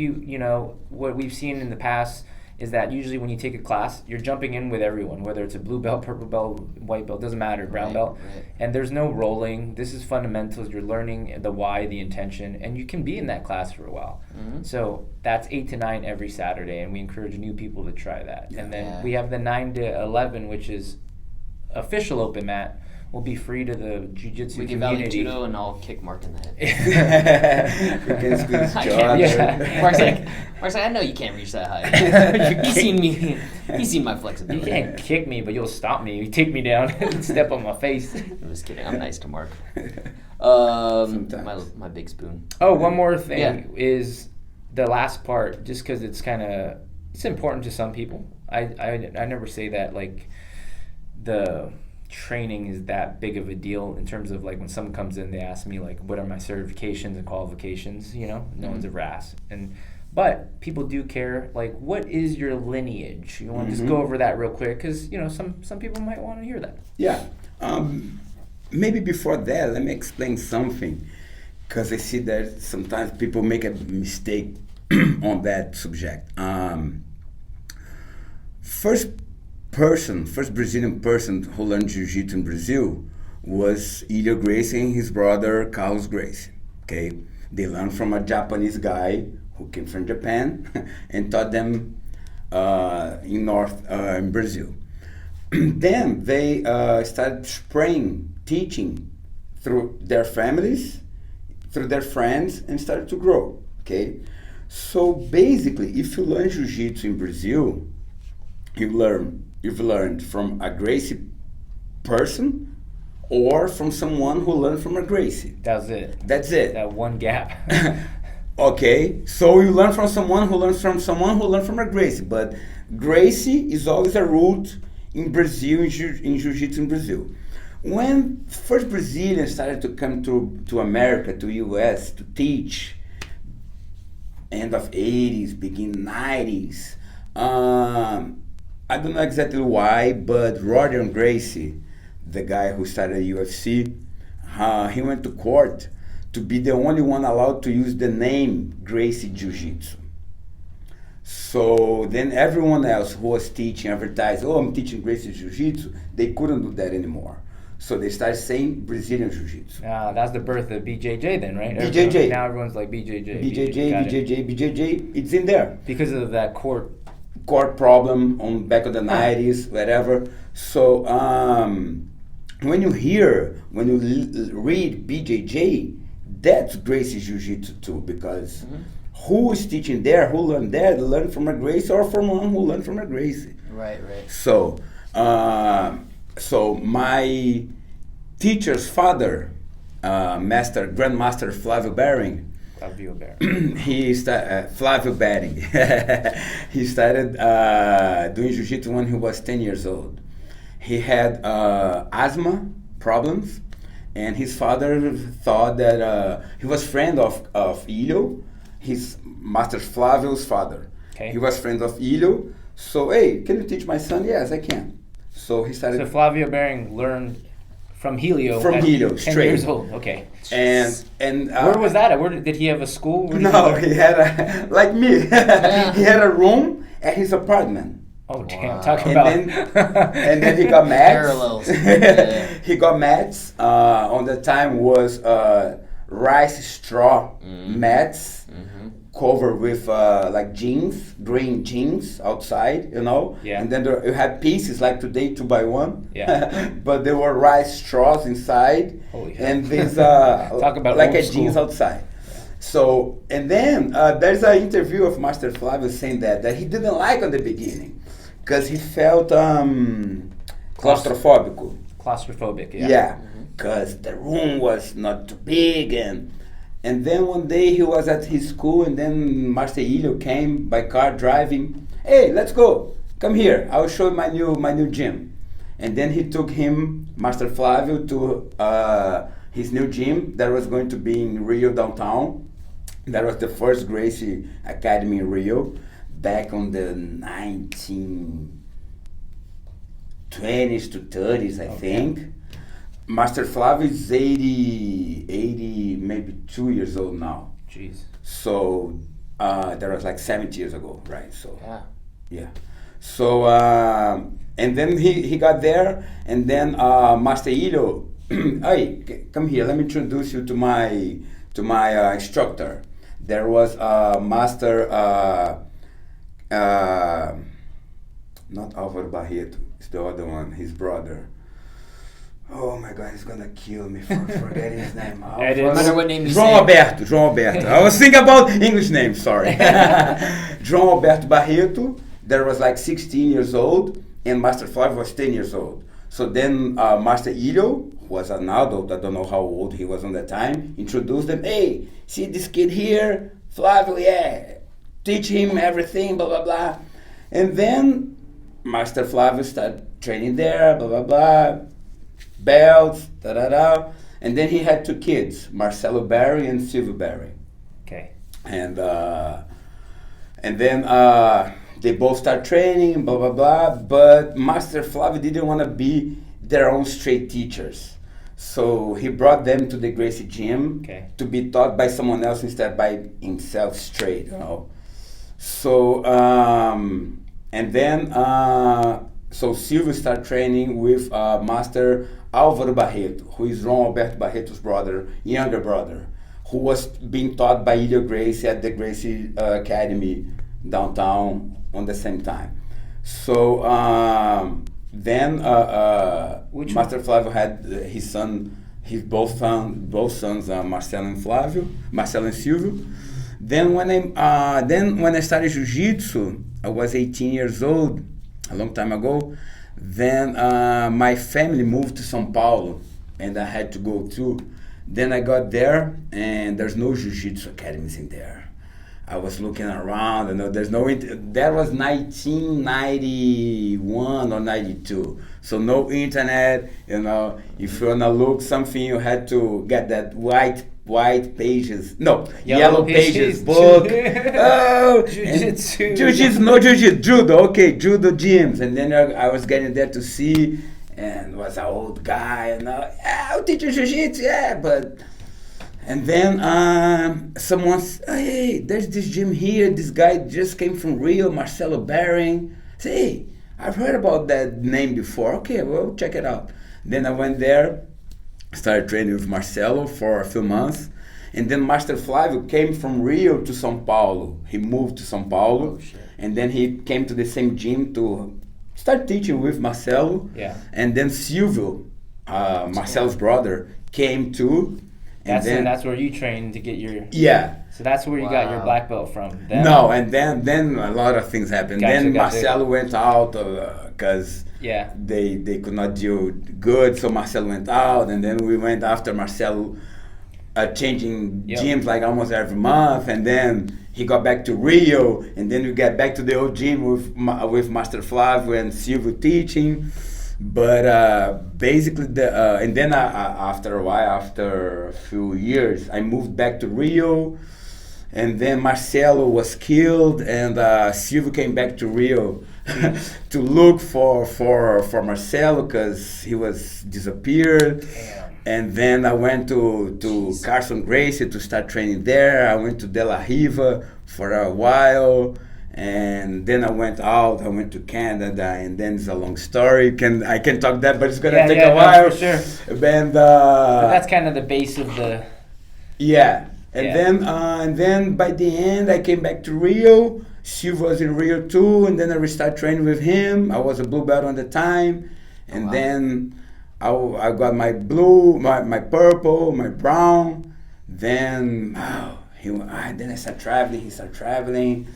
what we've seen in the past is that usually when you take a class, you're jumping in with everyone, whether it's a blue belt, purple belt, white belt, doesn't matter, brown belt. Right. And there's no rolling. This is fundamentals. You're learning the why, the intention, and you can be in that class for a while. Mm-hmm. So that's 8 to 9 every Saturday, and we encourage new people to try that. And then we have the 9 to 11, which is official open mat. Will be free to the jiu-jitsu community. We can judo, and I'll kick Mark in the head. We can squeeze I George. can't. Yeah. Mark's like, I know you can't reach that height. He's seen me. He's seen my flexibility. You can't kick me, but you'll stop me. You take me down and step on my face. I'm just kidding. I'm nice to Mark. My big spoon. Oh, one more thing is the last part, just because it's important to some people. I never say that like the training is that big of a deal in terms of like when someone comes in, they ask me like, what are my certifications and qualifications? No one's ever asked. But people do care, like, what is your lineage? You want to just go over that real quick, because some people might want to hear that. Yeah. Maybe before that, let me explain something, because I see that sometimes people make a mistake on that subject. First Brazilian person who learned Jiu-Jitsu in Brazil was Ilio Gracie and his brother Carlos Gracie. Okay, they learned from a Japanese guy who came from Japan and taught them in Brazil. Then they started teaching through their families, through their friends, and started to grow. Okay, so basically, if you learn Jiu-Jitsu in Brazil, you've learned from a Gracie person or from someone who learned from a Gracie. That's it. That one gap. Okay, so you learn from someone who learns from someone who learned from a Gracie, but Gracie is always a root in Brazil, in Jiu-Jitsu in Brazil. When first Brazilians started to come to America, to US, to teach, end of 80s, begin 90s, I don't know exactly why, but Roger Gracie, the guy who started UFC, he went to court to be the only one allowed to use the name Gracie Jiu-Jitsu. So then everyone else who was teaching, advertised, I'm teaching Gracie Jiu-Jitsu, they couldn't do that anymore. So they started saying Brazilian Jiu-Jitsu. That's the birth of BJJ then, right? BJJ. Now everyone's like BJJ. BJJ, it's in there. Because of that court problem on back of the 90s, whatever. So when you read BJJ, that's Gracie Jiu-Jitsu too, because who is teaching there, who learned there, they learned from a Gracie or from one who learned from a Gracie. Right. So, so my teacher's father, Grandmaster Flavio Bering, Flavio Bear. Flavio Bearing. He started doing jiu-jitsu when he was 10 years old. He had asthma problems, and his father thought that he was friend of Ilho, his Master Flavio's father. Okay. He was friend of Ilho. So, hey, can you teach my son? Yes, I can. So he started. So Flavio Bearing learned from Helio. From at Helio, 10 straight. years old. Okay. And Where was that? Did he have a school? Where did no, he he had a like me. He had a room at his apartment. Oh damn! Wow. Talk And about. and then he got mats. Parallels. Yeah. He got mats. On the time was rice straw mats covered with like jeans, green jeans outside, you know. Yeah. And then you had pieces like today 2x1. Yeah. But there were rice straws inside. Holy hell. And these Talk about like old a school. jeans outside. So, and then there's an interview of Master Flavio saying that he didn't like on the beginning because he felt claustrophobic. Claustrophobic. Yeah. Yeah, because the room was not too big, and then one day he was at his school, and then Master Ilho came by car driving. Hey, let's go. Come here. I will show you my new gym. And then he took him, Master Flavio, to his new gym that was going to be in Rio downtown. That was the first Gracie Academy in Rio, back on the 1920s to 30s, I think. Master Flavio is 80, maybe 2 years old now. Jeez. So that was like 70 years ago, right? So Yeah. So and then he got there, and then Master Ilho, hey, come here. Let me introduce you to my instructor. There was Master not Álvaro Barreto. It's the other one. His brother. Oh my God, he's gonna kill me for forgetting his name. No matter what name you João Alberto. I was thinking about English names, sorry. João Alberto Barreto, there was like 16 years old, and Master Flavio was 10 years old. So then Master Ilho, who was an adult, I don't know how old he was on that time, introduced them. Hey, see this kid here? Flavio, yeah. Teach him everything, blah, blah, blah. And then Master Flavio started training there, blah, blah, blah. Belts, da-da-da. And then he had two kids, Marcelo Barry and Silvio Barry. Okay. And then they both start training, blah, blah, blah. But Master Flavio didn't want to be their own straight teachers. So he brought them to the Gracie gym to be taught by someone else instead by himself straight, you know. So, and then, so Silvio started training with Master Álvaro Barreto, who is João Alberto Barreto's brother, younger brother, who was being taught by Ilho Gracie at the Gracie Academy downtown on the same time. So then Master Flavio had his son, both sons, Marcelo and Silvio. Then when I started Jiu-Jitsu, I was 18 years old, a long time ago. Then my family moved to São Paulo, and I had to go too. Then I got there, and there's no Jiu-Jitsu academies in there. I was looking around, and there's no. That was 1991 or 92, so no internet. You know, if you wanna look something, you had to get that white pages, yellow pages book. Oh, Jiu-Jitsu. No Jiu-Jitsu, judo. Okay, judo gyms, and then I was getting there to see, and was an old guy, and I'll teach you Jiu-Jitsu, but. And then someone said, hey, there's this gym here. This guy just came from Rio, Marcelo Baring. I said, hey, I've heard about that name before. Okay, well, check it out. Then I went there, started training with Marcelo for a few months. And then Master Flavio came from Rio to São Paulo. He moved to São Paulo. And then he came to the same gym to start teaching with Marcelo. Yeah. And then Silvio, Marcelo's brother, came too. That's where you trained to get your... Yeah. So that's where you got your black belt from. No, and then a lot of things happened. Then Marcelo went out because they could not do good, so Marcelo went out, and then we went after Marcelo changing Yep. gyms like almost every month, and then he got back to Rio, and then we got back to the old gym with Master Flavio and Silvio teaching. But basically, and then after a while, after a few years, I moved back to Rio, and then Marcelo was killed, and Silvio came back to Rio to look for Marcelo because he was disappeared. Damn. And then I went to Carson Gracie to start training there. I went to De La Riva for a while. And then I went out. I went to Canada, and then it's a long story. I can talk that, but it's gonna take a while. No, for sure. And But that's kind of the base of the. yeah, and Yeah. then by the end I came back to Rio. Silvio was in Rio too, and then I restarted training with him. I was a blue belt on the time, and then I got my blue, my purple, my brown. Then then I started traveling. He started traveling.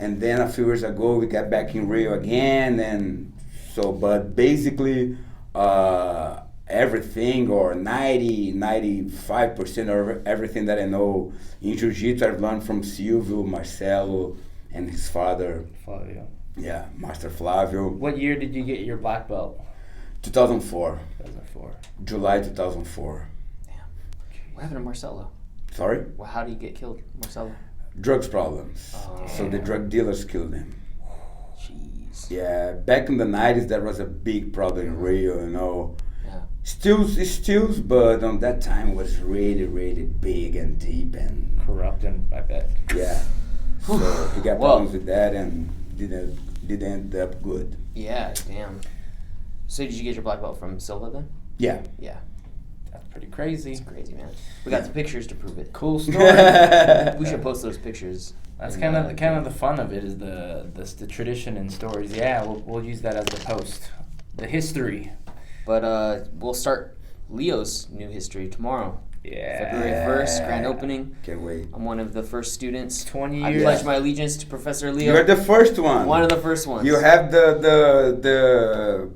And then a few years ago, we got back in Rio again, and so. But basically, everything or 95% of everything that I know in Jiu-Jitsu, I've learned from Silvio, Marcelo, and his father. Flavio. Yeah, Master Flavio. What year did you get your black belt? 2004, 2004. July 2004. Damn. What happened to Marcelo? Sorry, Well, how did he get killed, Marcelo? drugs problems. Oh. So the drug dealers killed him. Jeez. Yeah, back in the 90s, that was a big problem in Rio, you know. Yeah. Still, but on that time it was really, really big and deep, and Corrupt, and I bet. yeah. So he got Well- problems with that and didn't end up good. Yeah, damn. So did you get your black belt from Silva then? Yeah. Yeah. That's pretty crazy. It's crazy, man. We got the pictures to prove it. Cool story. We should post those pictures. That's in, kind of the fun of it is the tradition and stories. Yeah, we'll use that as the post, the history. But we'll start Leo's new history tomorrow. Yeah. February 1st, grand opening. Can't wait. I'm one of the first students. 20 I years. pledge my allegiance to Professor Leo. You're the first one. One of the first ones. You have the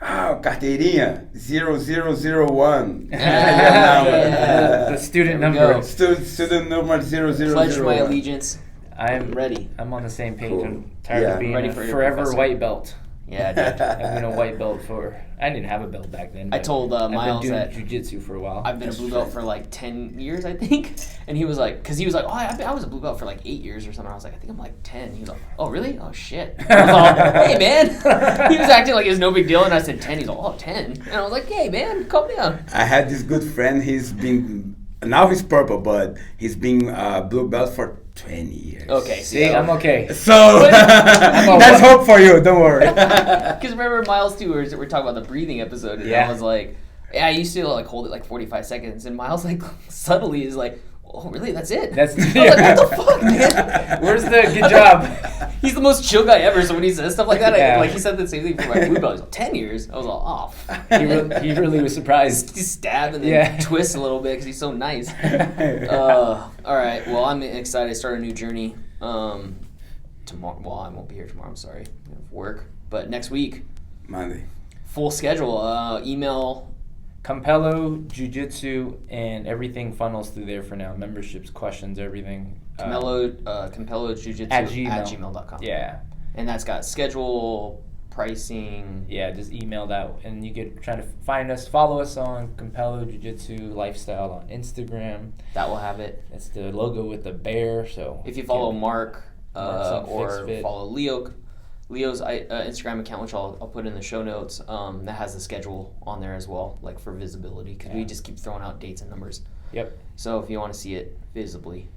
carteirinha 0001. Yeah. The student There we number. go. Student number 0001. Pledge my allegiance. I'm ready. I'm on the same page. Cool. I'm tired Yeah. of being Ready a for your forever professor. white belt. Yeah, dude. I've been a white belt I didn't have a belt back then. I but told I've Miles been that doing jiu-jitsu for a while. I've been a blue belt for like 10 years, I think. And he was like, because he was like, oh, I was a blue belt for like 8 years or something. I was like, I think I'm like 10. He was like, oh, really? Oh, shit. I was all, hey, man. He was acting like it was no big deal. And I said 10. He's like, oh, 10. And I was like, hey, man, calm down. I had this good friend. Now he's purple, but he's been blue belt for 20 years. Okay, See, I'm okay. So that's hope for you. Don't worry. Because remember Miles too, we're talking about the breathing episode, and Yeah. I was like, yeah, I used to like hold it like 45 seconds, and Miles like subtly is like, oh really? That's it? That's I was like, what the fuck, man? Where's the good job? He's the most chill guy ever. So when he says stuff like that, Yeah. like he said the same thing for my blue belt. He's like, 10 years. I was all off. He really was surprised. He stabbed and then Yeah. twists a little bit because he's so nice. All right. Well, I'm excited to start a new journey. Tomorrow. Well, I won't be here tomorrow. I'm sorry. I have work. But next week, Monday. full schedule. Email. Campello, Jiu-Jitsu, and everything funnels through there for now. Memberships, questions, everything. Campello Jiu-Jitsu at at Gmail. gmail.com. Yeah. And that's got schedule, pricing. Yeah, just email that, and you can try to find us. Follow us on Campello Jiu-Jitsu Lifestyle on Instagram. That will have it. It's the logo with the bear. So If you follow Mark Mark's on or FixFit. follow Leo's Instagram account, which I'll put in the show notes, that has the schedule on there as well, like for visibility, because we Yeah. just keep throwing out dates and numbers. Yep. So if you want to see it visibly,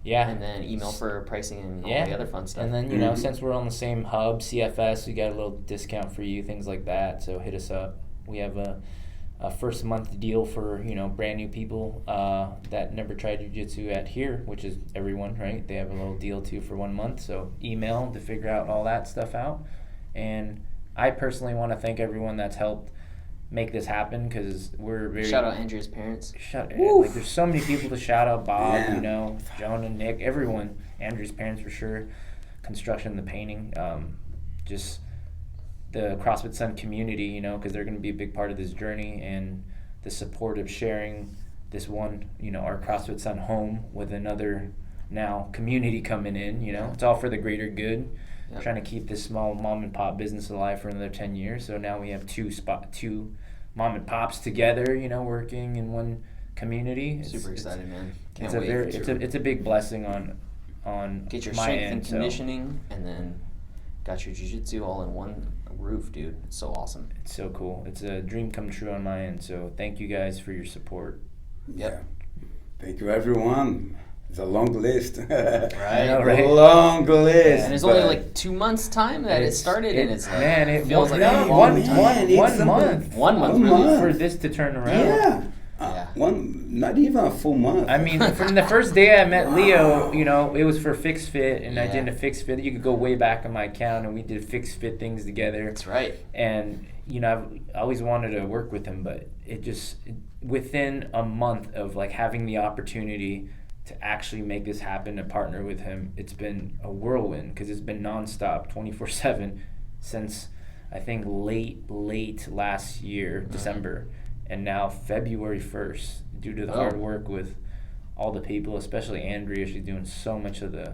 Yeah. and then email for pricing and all Yeah. the other fun stuff. And then, since we're on the same hub, CFS, we got a little discount for you, things like that. So hit us up. We have a first month deal for, brand new people that never tried jiu-jitsu at here, which is everyone, right? They have a little deal too for 1 month. So email to figure out all that stuff out. And I personally want to thank everyone that's helped make this happen, because we're very... Shout out Andrew's parents. Like, there's so many people to shout out. Bob, Yeah. Joan and Nick, everyone. Andrew's parents for sure. Construction, the painting, just the CrossFit Sun community, because they're going to be a big part of this journey, and the support of sharing this one, our CrossFit Sun home with another now community coming in. It's all for the greater good. Yep. Trying to keep this small mom and pop business alive for another 10 years. So now we have two mom and pops together, working in one community. Super excited, man. Can't It's wait. it's a big blessing on Get your my strength end, and conditioning, and then got your jiu-jitsu all in one roof, dude. It's so awesome. It's so cool. It's a dream come true on my end. So thank you guys for your support. Yep. Thank you, everyone. It's a long list. Right. Right. Long list. And it's only like 2 months time that it started, and it's like, man, it feels was like a long one time. month. 1 month, One really. month. For this to turn around. Yeah. Yeah. Not even a full month. I mean, from the first day I met Leo, it was for FixFit, and I Yeah. did a FixFit. You could go way back on my account, and we did FixFit things together. That's right. And I've always wanted to work with him, but within a month of like having the opportunity to actually make this happen, to partner with him, it's been a whirlwind because it's been nonstop, 24/7 since I think late last year, December, and now February 1st, due to the hard work with all the people, especially Andrea. She's doing so much of the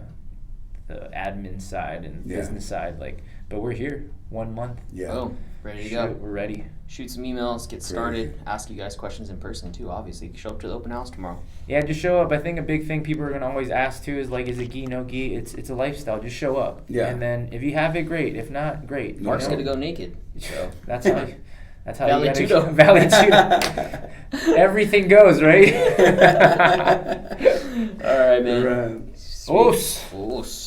admin side and business side, but we're here 1 month. Yeah. Oh, ready to go. We're ready. Shoot some emails, get started, ask you guys questions in person too, obviously. Show up to the open house tomorrow. Yeah, just show up. I think a big thing people are gonna always ask too is like, is it gi, no gi? It's a lifestyle. Just show up. Yeah. And then if you have it, great. If not, great. Mark's gonna go naked. So That's how. That's how Valley you gotta Tudo. Valley Tudo. Everything goes, right? All right, man. Right. Sweet. Os. Os.